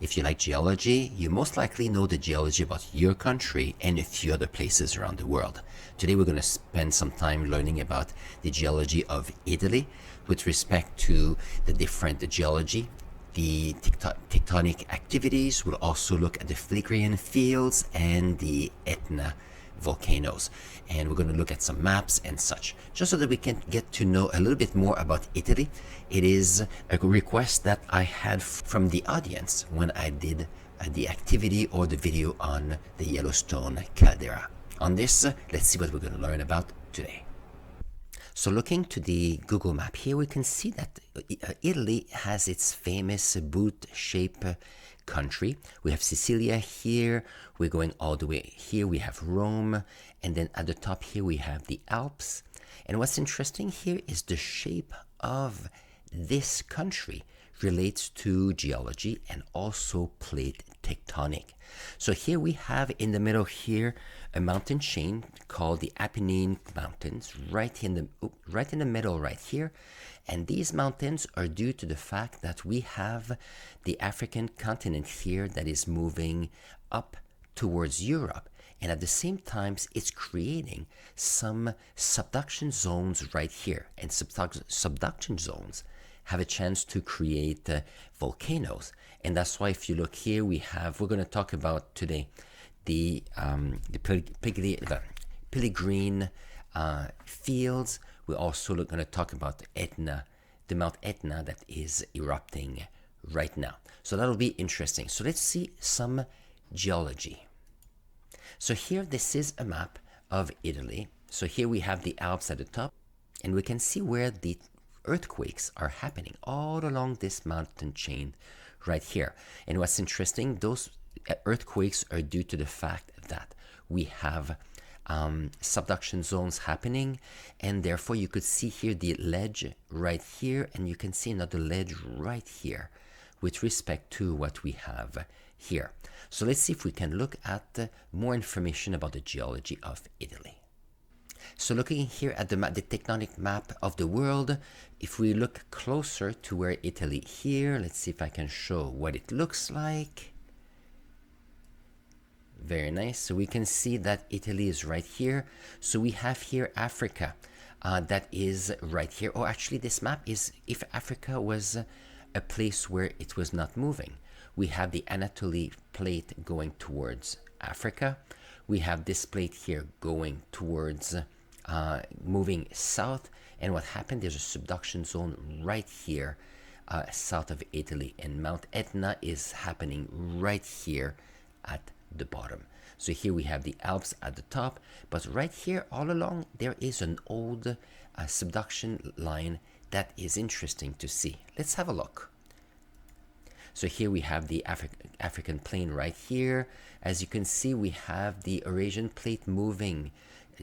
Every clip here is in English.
If you like geology, you most likely know the geology about your country and a few other places around the world. Today we're going to spend some time learning about the geology of Italy with respect to the different geology, the tectonic activities. We'll also look at the Phlegrean fields and the Etna volcanoes, and we're going to look at some maps and such, just so that we can get to know a little bit more about Italy. It is a request that I had from the audience when I did the activity or the video on the Yellowstone caldera. On this, let's see what we're going to learn about today. So looking to the Google map here, we can see that Italy has its famous boot-shaped country. We have Sicilia here, we're going all the way here, we have Rome, and then at the top here we have the Alps. And what's interesting here is the shape of this country relates to geology and also plate tectonic. So here we have in the middle here a mountain chain called the Apennine mountains, right in the middle right here. And these mountains are due to the fact that we have the African continent here that is moving up towards Europe. And at the same time, it's creating some subduction zones right here. And subduction zones have a chance to create volcanoes. And that's why if you look here, we're going to talk about today the Phlegrean fields. We're also going to talk about Etna, the Mount Etna that is erupting right now. So that'll be interesting. So let's see some geology. So here, this is a map of Italy. So here we have the Alps at the top, and we can see where the earthquakes are happening all along this mountain chain right here. And what's interesting, those earthquakes are due to the fact that we have subduction zones happening, and therefore you could see here the ledge right here, and you can see another ledge right here with respect to what we have here. So let's see if we can look at more information about the geology of Italy. So looking here at the tectonic map of the world, if we look closer to where Italy here, let's see if I can show what it looks like. Very nice. So we can see that Italy is right here. So we have here Africa that is right here. Or actually this map is if Africa was a place where it was not moving. We have the Anatolia plate going towards Africa. We have this plate here going towards moving south. And what happened, there's a subduction zone right here south of Italy. And Mount Etna is happening right here at the bottom. So here we have the Alps at the top, but right here all along there is an old subduction line that is interesting to see. Let's have a look. So here we have the African plain right here. As you can see, we have the Eurasian plate moving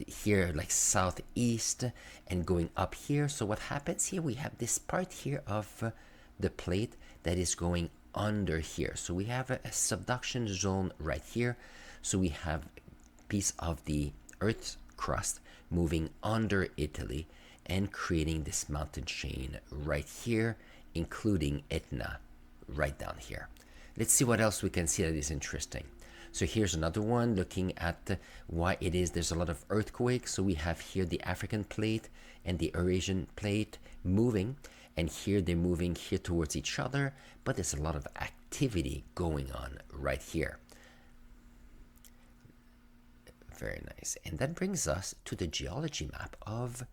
here like southeast and going up here. So what happens here, we have this part here of the plate that is going under here. So we have a subduction zone right here. So we have a piece of the Earth's crust moving under Italy and creating this mountain chain right here, including Etna right down here. Let's see what else we can see that is interesting. So here's another one looking at why it is there's a lot of earthquakes. So we have here the African plate and the Eurasian plate moving, and here they're moving here towards each other, but there's a lot of activity going on right here. Very nice. And that brings us to the geology map of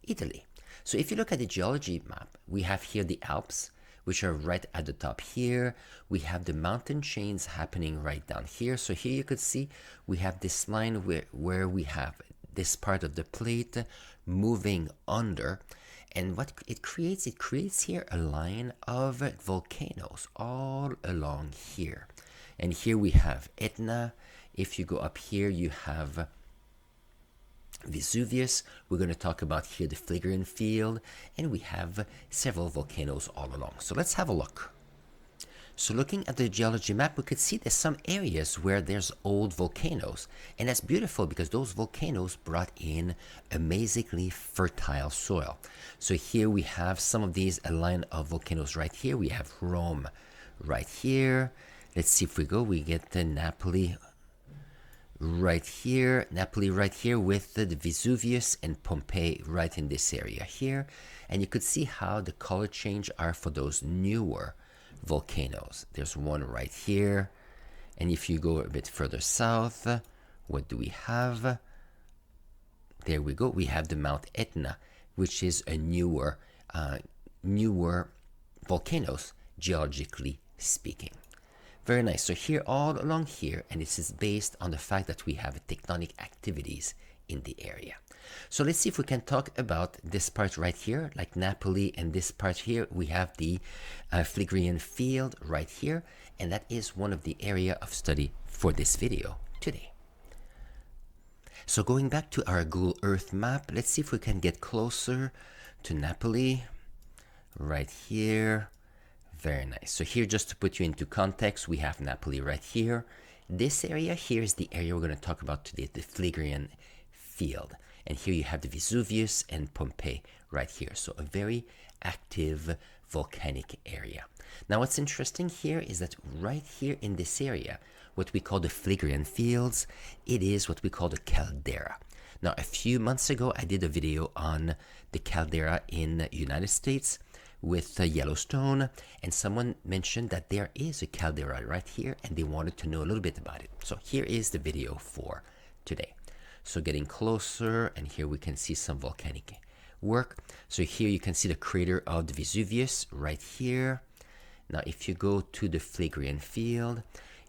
Italy. So if you look at the geology map, we have here the Alps, which are right at the top here. We have the mountain chains happening right down here. So here you could see we have this line where we have this part of the plate moving under. And what it creates here a line of volcanoes all along here. And here we have Etna. If you go up here, you have Vesuvius. We're going to talk about here the Phlegrean field, and we have several volcanoes all along. So let's have a look. So looking at the geology map, we could see there's some areas where there's old volcanoes, and that's beautiful because those volcanoes brought in amazingly fertile soil. So here we have some of these, a line of volcanoes right here. We have Rome right here. Let's see if we go. We get the Napoli right here, with the Vesuvius and Pompeii right in this area here. And you could see how the color change are for those newer volcanoes. There's one right here. And if you go a bit further south, what do we have? There we go. We have the Mount Etna, which is a newer volcanoes, geologically speaking. Very nice. So here, all along here, and this is based on the fact that we have tectonic activities in the area. So let's see if we can talk about this part right here, like Napoli, and this part here, we have the Phlegrean field right here, and that is one of the area of study for this video today. So going back to our Google Earth map, let's see if we can get closer to Napoli right here. Very nice. So here, just to put you into context, we have Napoli right here. This area here is the area we're going to talk about today, the Phlegrean field. And here you have the Vesuvius and Pompeii right here. So a very active volcanic area. Now what's interesting here is that right here in this area, what we call the Phlegrean fields, it is what we call the Caldera. Now a few months ago, I did a video on the Caldera in the United States with Yellowstone, and someone mentioned that there is a caldera right here and they wanted to know a little bit about it. So here is the video for today. So getting closer, and here we can see some volcanic work. So here you can see the crater of the Vesuvius right here. Now if you go to the Phlegrean field,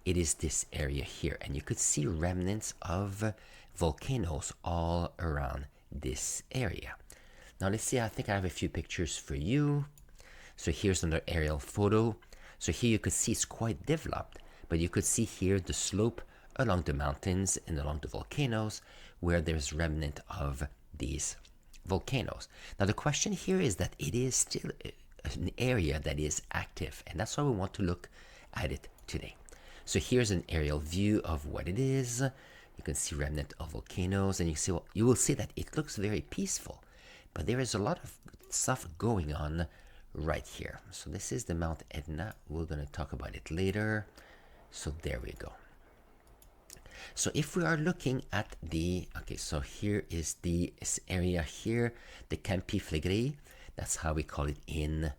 it is this area here, and you could see remnants of volcanoes all around this area. Now let's see, I think I have a few pictures for you. So here's another aerial photo. So here you could see it's quite developed, but you could see here the slope along the mountains and along the volcanoes where there's remnant of these volcanoes. Now the question here is that it is still an area that is active, and that's why we want to look at it today. So here's an aerial view of what it is. You can see remnant of volcanoes, and you will see that it looks very peaceful, but there is a lot of stuff going on right here. So this is the Mount Etna. We're going to talk about it later. So there we go. So if we are looking at the, okay, so here is this area here, the Campi Flegrei. That's how we call it in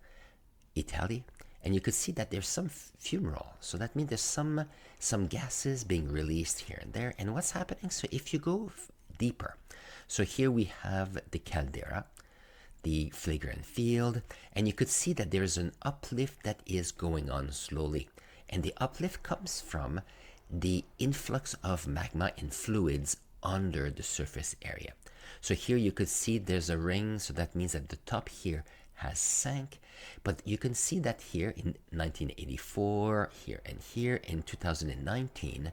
Italy. And you could see that there's some fumarole. So that means there's some gases being released here and there. And what's happening? So if you go deeper, so here we have the caldera, the Phlegrean field, and you could see that there is an uplift that is going on slowly. And the uplift comes from the influx of magma and fluids under the surface area. So here you could see there's a ring, so that means that the top here has sank, but you can see that here in 1984, here and here in 2019,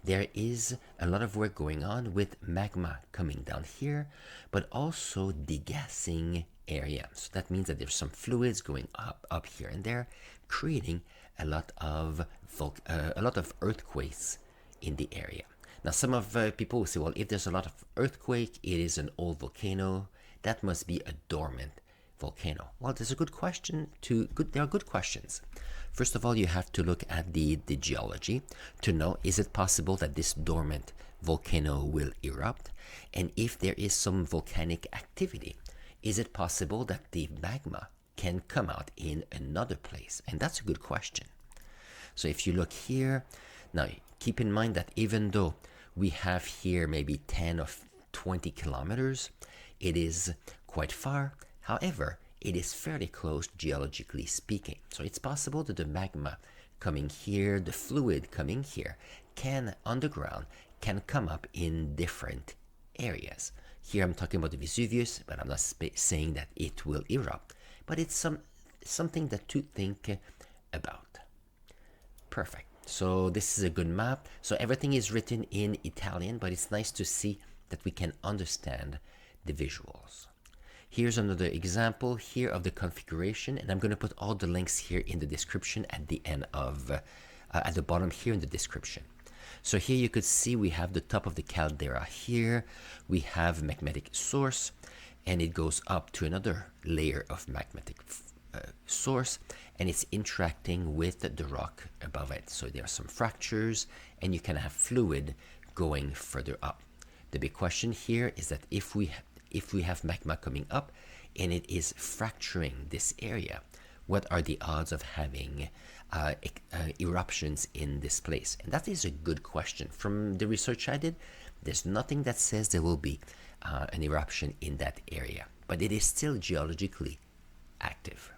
there is a lot of work going on with magma coming down here, but also degassing area. So that means that there's some fluids going up here and there, creating a lot of earthquakes in the area. Now some of people will say, well, if there's a lot of earthquake, it is an old volcano. That must be a dormant volcano. Well, there's a good question there are good questions. First of all, you have to look at the geology to know, is it possible that this dormant volcano will erupt? And if there is some volcanic activity, is it possible that the magma can come out in another place? And that's a good question. So if you look here, now keep in mind that even though we have here maybe 10 or 20 kilometers, it is quite far. However, it is fairly close geologically speaking. So it's possible that the magma coming here, the fluid coming here, can underground, can come up in different areas. Here I'm talking about the Vesuvius, but I'm not saying that it will erupt. But it's something that to think about. Perfect. So this is a good map. So everything is written in Italian, but it's nice to see that we can understand the visuals. Here's another example here of the configuration, and I'm going to put all the links here in the description at the end of, at the bottom here in the description. So here you could see we have the top of the caldera here. We have magmatic source, and it goes up to another layer of magmatic source, and it's interacting with the rock above it. So there are some fractures, and you can have fluid going further up. The big question here is that if we have magma coming up and it is fracturing this area, what are the odds of having eruptions in this place? And that is a good question. From the research I did, there's nothing that says there will be an eruption in that area, but it is still geologically active.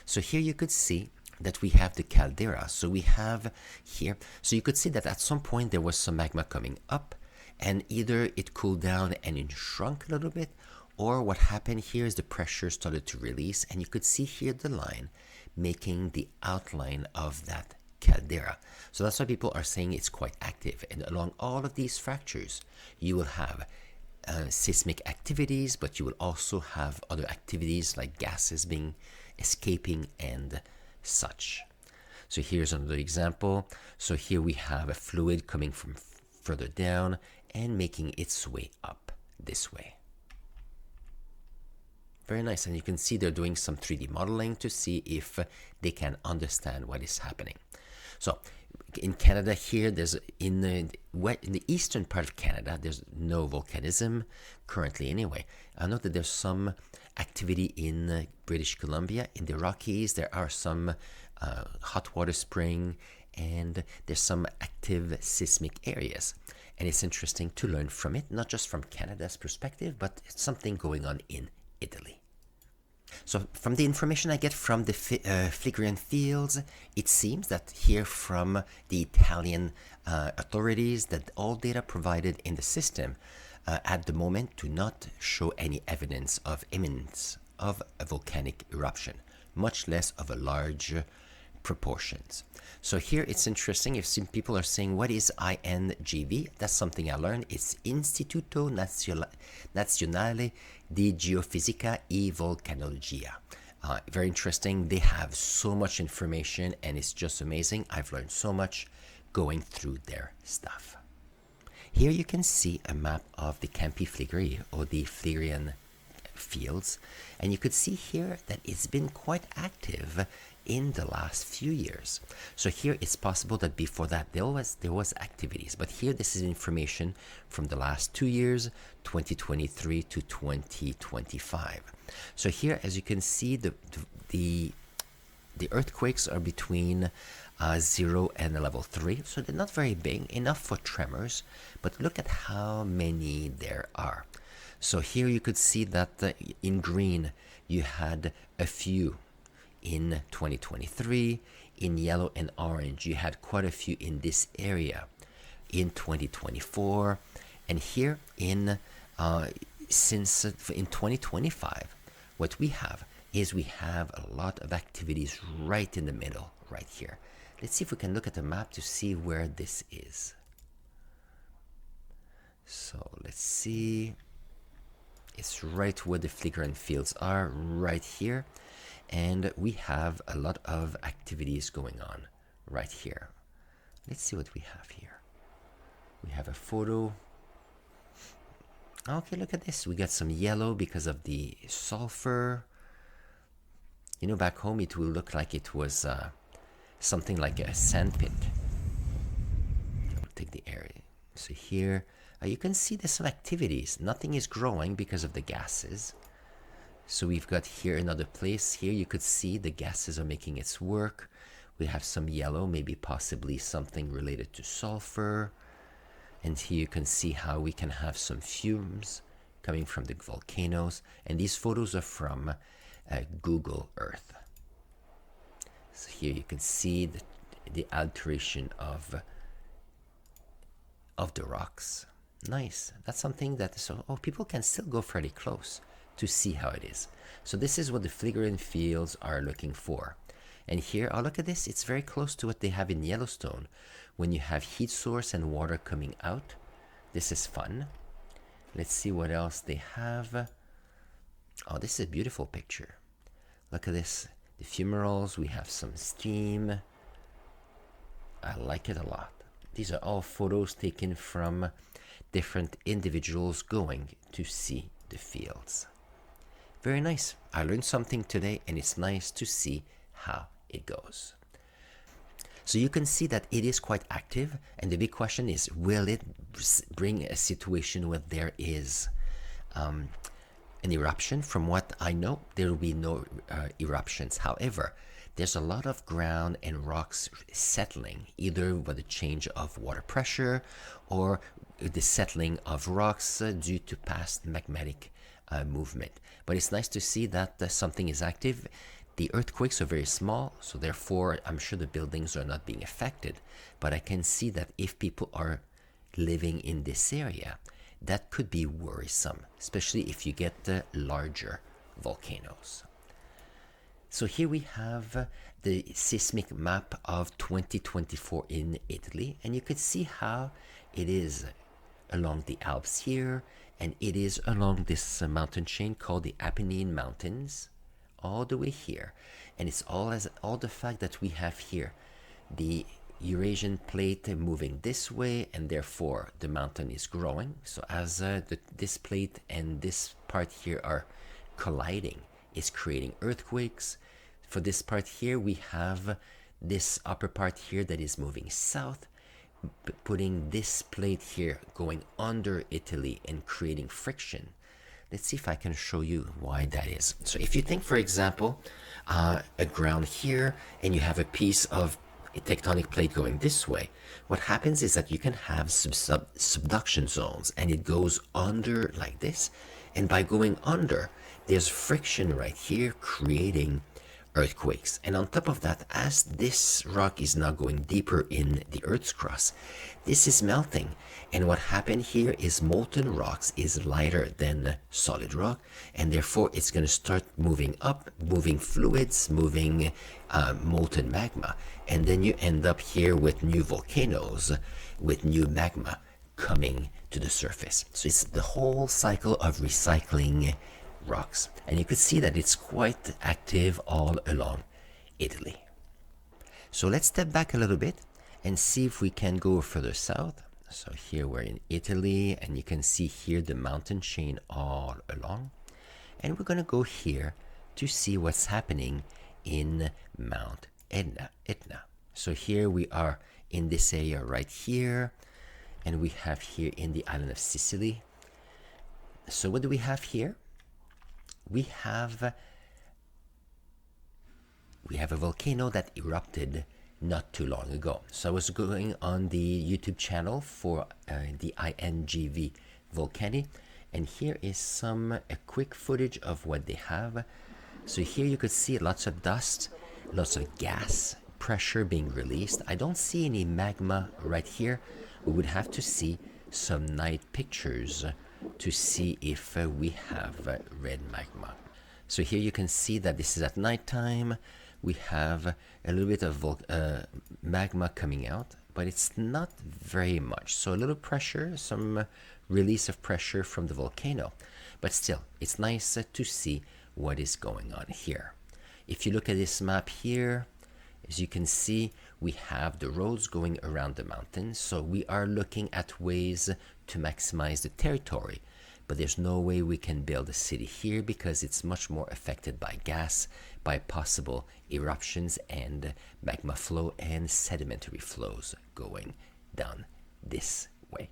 So here you could see that we have the caldera. So we have here, so you could see that at some point there was some magma coming up, and either it cooled down and it shrunk a little bit, or what happened here is the pressure started to release, and you could see here the line making the outline of that caldera. So that's why people are saying it's quite active. And along all of these fractures, you will have seismic activities, but you will also have other activities like gases being escaping and such. So here's another example. So here we have a fluid coming from further down and making its way up this way. Very nice. And you can see they're doing some 3D modeling to see if they can understand what is happening. So in Canada here, there's in the eastern part of Canada, there's no volcanism currently anyway. I know that there's some activity in British Columbia. In the Rockies, there are some hot water spring, and there's some active seismic areas. And it's interesting to learn from it, not just from Canada's perspective, but it's something going on in Italy. So from the information I get from the Phlegrean fields, it seems that here from the Italian authorities that all data provided in the system at the moment do not show any evidence of imminence of a volcanic eruption, much less of a large proportions. So here it's interesting if some people are saying, what is INGV? That's something I learned. It's Istituto Nazionale di Geofisica e Volcanologia. Very interesting. They have so much information and it's just amazing. I've learned so much going through their stuff. Here you can see a map of the Campi Flegrei, or the Phlegrean fields, and you could see here that it's been quite active in the last few years. So here it's possible that before that there was activities, but here this is information from the last 2 years, 2023 to 2025. So here, as you can see, the earthquakes are between 0 and a level 3, so they're not very big, enough for tremors, but look at how many there are. So here you could see that in green you had a few in 2023, in yellow and orange you had quite a few in this area in 2024, and here in 2025 what we have is we have a lot of activities right in the middle, right here. Let's see if we can look at the map to see where this is. So let's see. It's right where the Phlegrean fields are, right here. And we have a lot of activities going on right here. Let's see what we have here. We have a photo. Okay, look at this. We got some yellow because of the sulfur. You know, back home it will look like it was something like a sand pit. I'll take the area. So here, you can see there's some activities. Nothing is growing because of the gases. So we've got here another place. Here you could see the gases are making its work. We have some yellow, maybe possibly something related to sulfur. And here you can see how we can have some fumes coming from the volcanoes. And these photos are from Google Earth. So here you can see the alteration of the rocks. Nice. That's something that people can still go fairly close to see how it is. So this is what the Phlegrean fields are looking for. And here, look at this. It's very close to what they have in Yellowstone when you have heat source and water coming out. This is fun. Let's see what else they have. Oh, this is a beautiful picture. Look at this. The fumaroles, we have some steam. I like it a lot. These are all photos taken from different individuals going to see the fields. Very nice. I learned something today, and it's nice to see how it goes. So you can see that it is quite active, and the big question is, will it bring a situation where there is an eruption? From what I know, there will be no eruptions. However, there's a lot of ground and rocks settling, either with the change of water pressure or the settling of rocks due to past magmatic movement. But it's nice to see that something is active. The earthquakes are very small, so therefore I'm sure the buildings are not being affected. But I can see that if people are living in this area, that could be worrisome, especially if you get the larger volcanoes. So here we have the seismic map of 2024 in Italy, and you can see how it is along the Alps here, and it is along this mountain chain called the Apennine Mountains, all the way here. And it's all the fact that we have here the Eurasian plate moving this way, and therefore the mountain is growing. So as this plate and this part here are colliding, is creating earthquakes. For this part here, we have this upper part here that is moving south, putting this plate here going under Italy and creating friction. Let's see if I can show you why that is. So if you think, for example, a ground here, and you have a piece of a tectonic plate going this way, what happens is that you can have subduction zones, and it goes under like this. And by going under, there's friction right here creating earthquakes. And on top of that, as this rock is now going deeper in the Earth's crust, this is melting. And what happened here is molten rocks is lighter than solid rock, and therefore it's going to start moving up, moving fluids, moving molten magma. And then you end up here with new volcanoes, with new magma coming to the surface. So it's the whole cycle of recycling rocks, and you could see that it's quite active all along Italy. So let's step back a little bit and see if we can go further south. So here we're in Italy, and you can see here the mountain chain all along, and we're going to go here to see what's happening in Mount Etna. So here we are in this area right here, and we have here in the island of Sicily. So what do we have here? We have a volcano that erupted not too long ago. So I was going on the YouTube channel for the INGV volcano, and here is a quick footage of what they have. So here you could see lots of dust, lots of gas, pressure being released. I don't see any magma right here. We would have to see some night pictures to see if we have red magma. So here you can see that this is at nighttime. We have a little bit of magma coming out, but it's not very much. So a little pressure, some release of pressure from the volcano, but still it's nice to see what is going on here. If you look at this map here, as you can see, we have the roads going around the mountains. So we are looking at ways to maximize the territory, but there's no way we can build a city here because it's much more affected by gas, by possible eruptions and magma flow and sedimentary flows going down this way.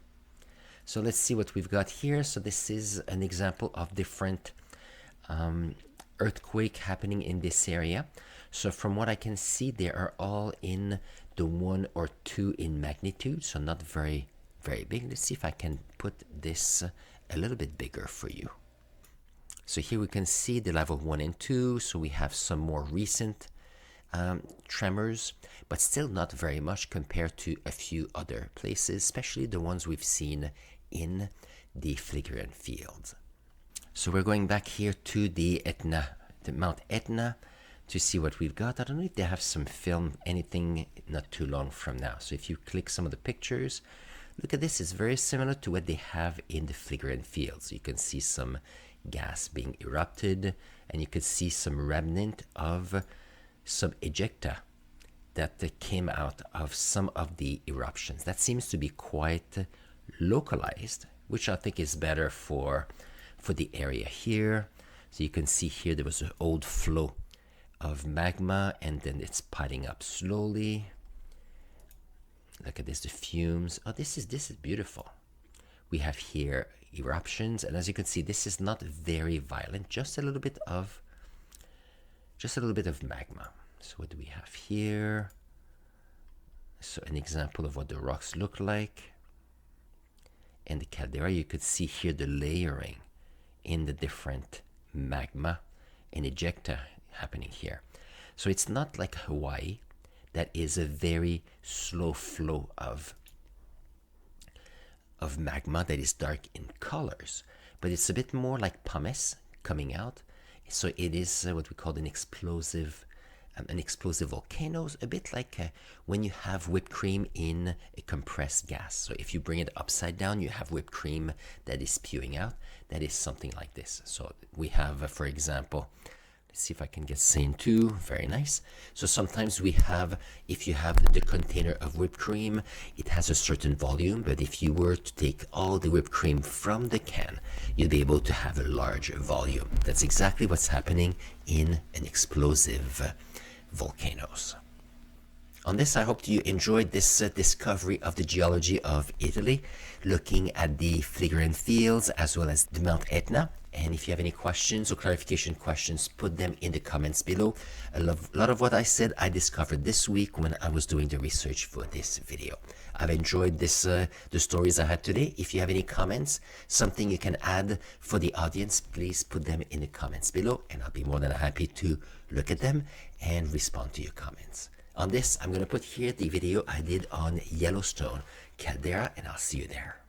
So let's see what we've got here. So this is an example of different earthquake happening in this area. So from what I can see, they are all in the 1 or 2 in magnitude, so not very, very big. Let's see if I can put this a little bit bigger for you. So here we can see the level 1 and 2, so we have some more recent tremors, but still not very much compared to a few other places, especially the ones we've seen in the Phlegrean fields. So we're going back here to the Mount Etna, to see what we've got. I don't know if they have some film, anything not too long from now. So if you click some of the pictures, look at this. It's very similar to what they have in the Phlegrean fields. You can see some gas being erupted, and you can see some remnant of some ejecta that came out of some of the eruptions. That seems to be quite localized, which I think is better for the area here. So you can see here there was an old flow of magma, and then it's piling up slowly. Look at this, the fumes. Oh, this is beautiful. We have here eruptions, and as you can see, this is not very violent, just a little bit of magma. So what do we have here? So an example of what the rocks look like. And the caldera, you could see here the layering in the different magma and ejecta happening here. So it's not like Hawaii, that is a very slow flow of magma that is dark in colors, but it's a bit more like pumice coming out. So it is what we call an explosive volcano, a bit like when you have whipped cream in a compressed gas. So if you bring it upside down, you have whipped cream that is spewing out. That is something like this. So we have, for example, let's see if I can get scene 2. Very nice. So sometimes we have, if you have the container of whipped cream, it has a certain volume, but if you were to take all the whipped cream from the can, you'll be able to have a large volume. That's exactly what's happening in an explosive volcanoes. On this, I hope you enjoyed this discovery of the geology of Italy, looking at the Phlegrean fields as well as the Mount Etna. And if you have any questions or clarification questions, put them in the comments below. A lot of what I said I discovered this week when I was doing the research for this video. I've enjoyed the stories I had today. If you have any comments, something you can add for the audience, please put them in the comments below, and I'll be more than happy to look at them and respond to your comments. On this, I'm going to put here the video I did on Yellowstone caldera, and I'll see you there.